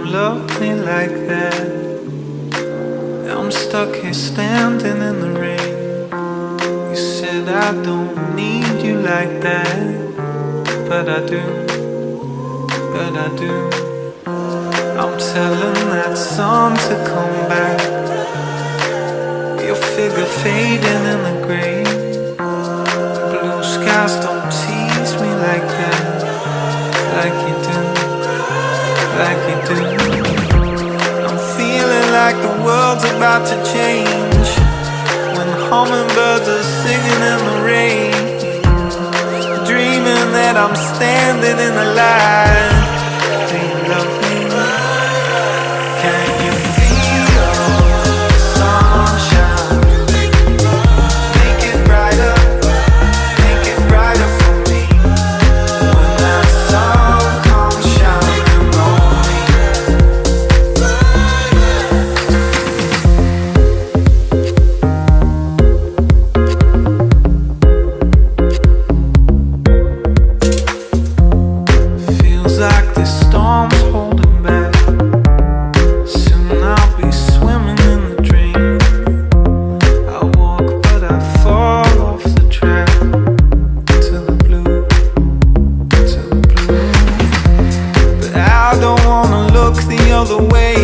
love me like that? I'm stuck here standing in the rain. You said I don't need you like that, but I do, but I do. I'm telling that sun to come back. Your figure fading in the gray. Blue skies don't tease me like that, like you do, like you do. I'm feeling like the world's about to change when hummingbirds are singing in the rain. Dreaming that I'm standing in the light. Do you love me? Can you feel the sunshine? Make it brighter for me. When that sun comes shining on me. Feels like this storm's holding back. Soon I'll be swimming in the dream. I walk but I fall off the track to the blue, to the blue. But I don't wanna look the other way,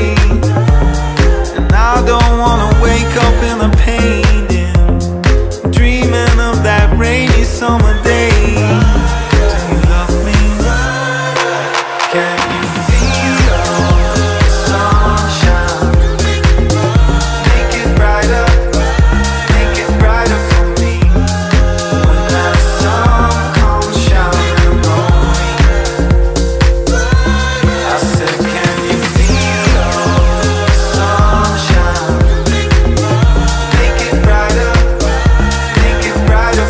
and I don't wanna wake up in a painting, dreaming of that rainy summer day. Do you love me? Can you feel the sunshine? Make it brighter for me. When that sun comes shining on me. I said, can you feel the sunshine? Make it brighter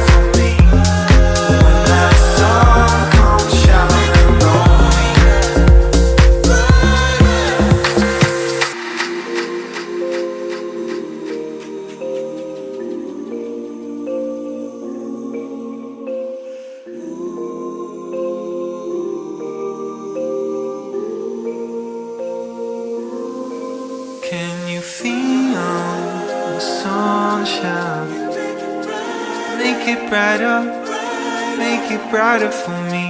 for me. When that sun comes shining on me. Can you feel the sunshine? Make it brighter for me.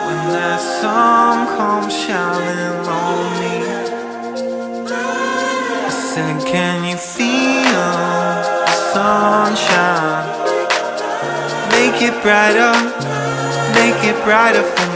When that sun comes shining on me. I said, can you feel the sunshine? Make it brighter for me.